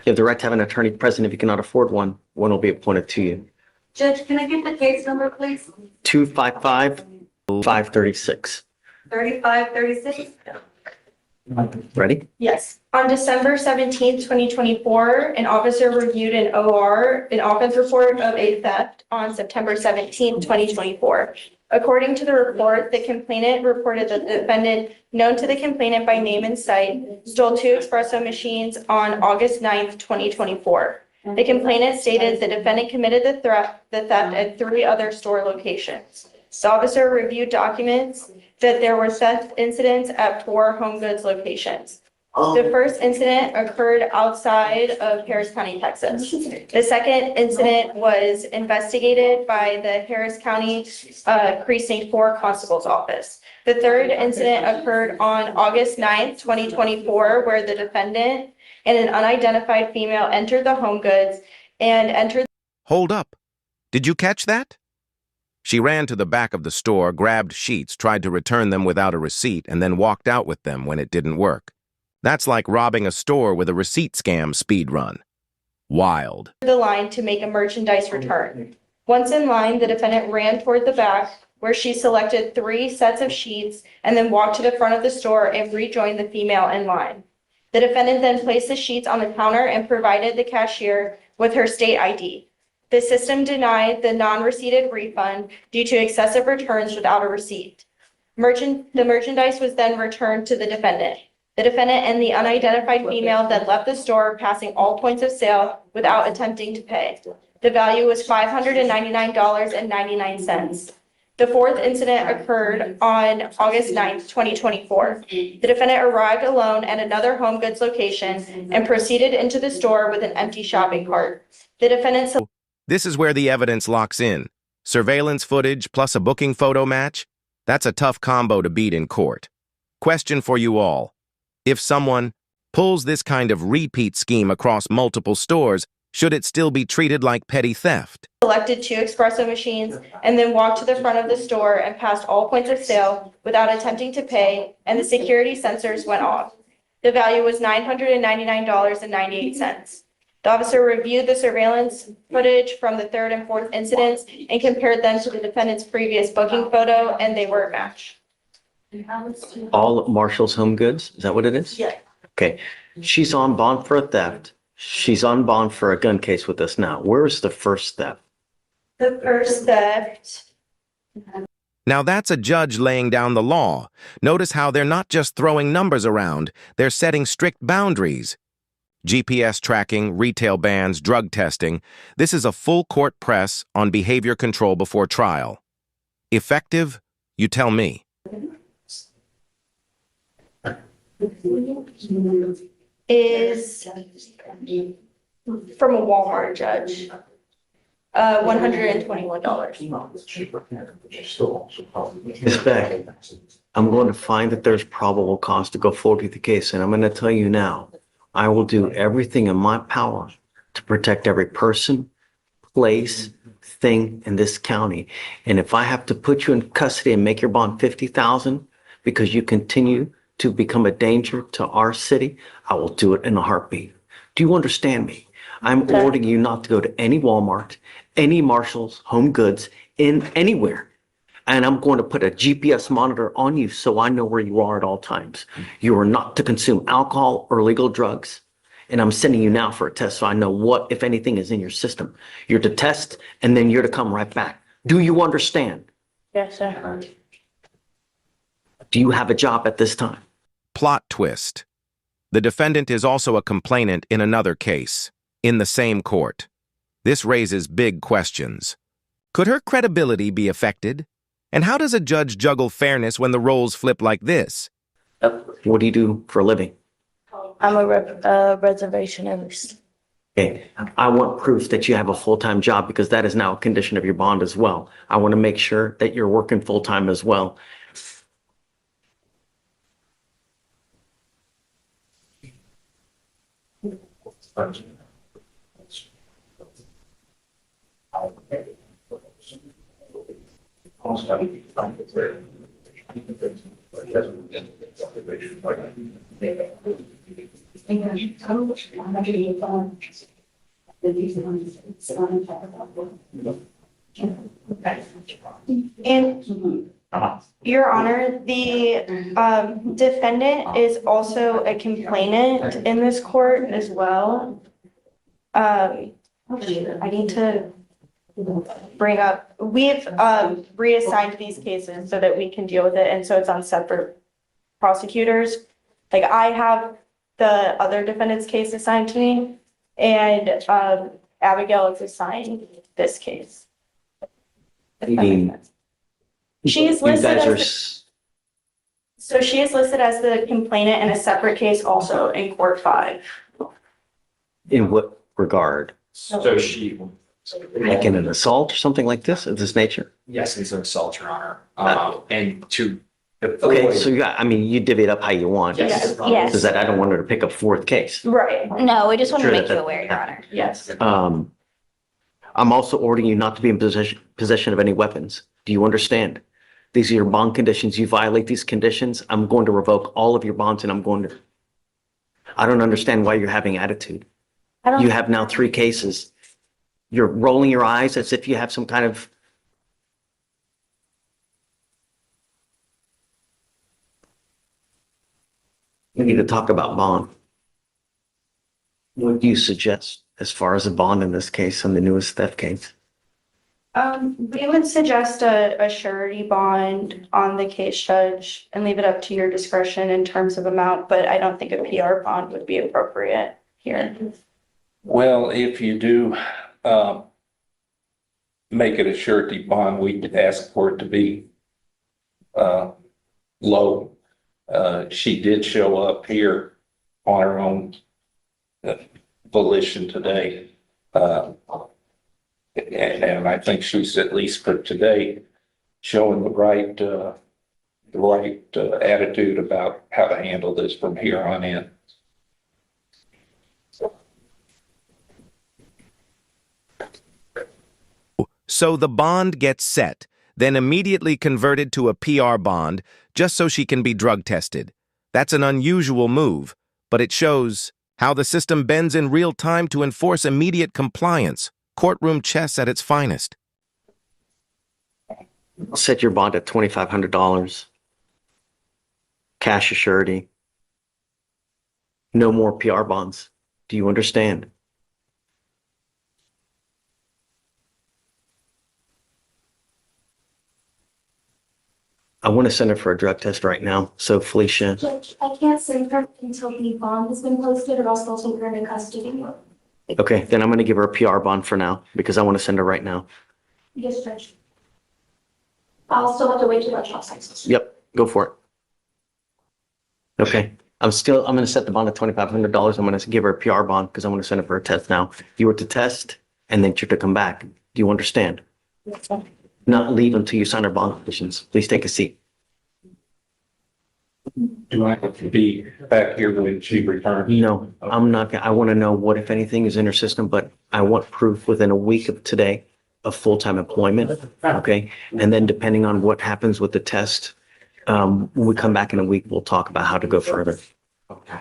You have the right to have an attorney present. If you cannot afford one, one will be appointed to you. Judge, can I get the case number, please? 255-536. 3536? Ready? Yes. On December 17th, 2024, an officer reviewed an offense report of a theft on September 17th, 2024. According to the report, the complainant reported that the defendant, known to the complainant by name and site, stole 2 espresso machines on August 9th, 2024. The complainant stated the defendant committed the theft at 3 other store locations. The officer reviewed documents that there were theft incidents at 4 home goods locations. The first incident occurred outside of Harris County, Texas. The second incident was investigated by the Harris County Precinct 4 Constable's Office. The third incident occurred on August 9th, 2024, where the defendant and an unidentified female entered the home goods and entered. Hold up. Did you catch that? She ran to the back of the store, grabbed sheets, tried to return them without a receipt, and then walked out with them when it didn't work. That's like robbing a store with a receipt scam speed run. Wild. The line to make a merchandise return. Once in line, the defendant ran toward the back, where she selected 3 sets of sheets and then walked to the front of the store and rejoined the female in line. The defendant then placed the sheets on the counter and provided the cashier with her state ID. The system denied the non-receipted refund due to excessive returns without a receipt. The merchandise was then returned to the defendant. The defendant and the unidentified female then left the store, passing all points of sale without attempting to pay. The value was $599.99. The fourth incident occurred on August 9th, 2024. The defendant arrived alone at another home goods location and proceeded into the store with an empty shopping cart. The defendant. This is where the evidence locks in. Surveillance footage plus a booking photo match? That's a tough combo to beat in court. Question for you all. If someone pulls this kind of repeat scheme across multiple stores, should it still be treated like petty theft? Selected 2 espresso machines and then walked to the front of the store and passed all points of sale without attempting to pay, and the security sensors went off. The value was $999.98. The officer reviewed the surveillance footage from the 3rd and 4th incidents and compared them to the defendant's previous booking photo, and they were a match. All Marshall's Home Goods? Is that what it is? Yeah. Okay. She's on bond for a theft. She's on bond for a gun case with us now. Where's the first theft? The first theft. Now that's a judge laying down the law. Notice how they're not just throwing numbers around, they're setting strict boundaries. GPS tracking, retail bans, drug testing. This is a full court press on behavior control before trial. Effective? You tell me. Is from a Walmart judge. $121. Ms. Beck, I'm going to find that there's probable cause to go forward with the case, and I'm going to tell you now, I will do everything in my power to protect every person, place, thing in this county. And if I have to put you in custody and make your bond $50,000 because you continue to become a danger to our city, I will do it in a heartbeat. Do you understand me? I'm ordering you not to go to any Walmart, any Marshall's Home Goods, in anywhere. And I'm going to put a GPS monitor on you so I know where you are at all times. You are not to consume alcohol or illegal drugs. And I'm sending you now for a test so I know what, if anything, is in your system. You're to test and then you're to come right back. Do you understand? Yes, sir. Do you have a job at this time? Plot twist. The defendant is also a complainant in another case, in the same court. This raises big questions. Could her credibility be affected? And how does a judge juggle fairness when the roles flip like this? What do you do for a living? I'm a reservationist. Okay, I want proof that you have a full-time job because that is now a condition of your bond as well. I want to make sure that you're working full-time as well. And Your Honor, the defendant is also a complainant in this court as well. I need to bring up, we've reassigned these cases so that we can deal with it, and so it's on separate prosecutors. Like, I have the other defendant's case assigned to me, and Abigail is assigned this case. If that makes sense. She is You listed guys are, as, so she is listed as the complainant in a separate case also in court 5. in what regard? So she, Like in an assault or something like this of this nature? yes, it's an assault, Your Honor. And to Okay, avoid. so you divvy it up how you want. Yes. Yes. Because that I don't want her to pick up 4th case. Right, No, we just want to Sure, make you that- aware, Your Honor. yes. I'm also ordering you not to be in possession of any weapons. Do you understand? These are your bond conditions. You violate these conditions, I'm going to revoke all of your bonds and I don't understand why you're having attitude. I don't- You have now 3 cases. You're rolling your eyes as if you have some kind of. We need to talk about bond. What do you suggest as far as a bond in this case, on the newest theft case? We would suggest a surety bond on the case, Judge, and leave it up to your discretion in terms of amount, but I don't think a PR bond would be appropriate here. Well, if you do make it a surety bond, we'd ask for it to be low. She did show up here on her own volition today. And I think she's, at least for today, showing the right attitude about how to handle this from here on in. So the bond gets set, then immediately converted to a PR bond just so she can be drug tested. That's an unusual move, but it shows how the system bends in real time to enforce immediate compliance. Courtroom chess at its finest. Set your bond at $2,500. Cash a surety. No more PR bonds. Do you understand? I want to send her for a drug test right now. So Felicia, Judge, I can't send her until the bond has been posted, or else they'll take her into custody. okay, then I'm going to give her a PR bond for now because I want to send her right now. Yes, Judge. I'll still have to wait till that trial starts. Yep, go for it. Okay, I'm going to set the bond at $2,500. I'm going to give her a PR bond because I want to send her for a test now. You were to test and then you're to come back. Do you understand? Not leave until you sign our bond conditions. Please take a seat. Do I have to be back here when she returns? No, I'm not. I want to know what, if anything, is in her system, but I want proof within a week of today of full-time employment. Okay. And then depending on what happens with the test, when we come back in a week, we'll talk about how to go further. Okay.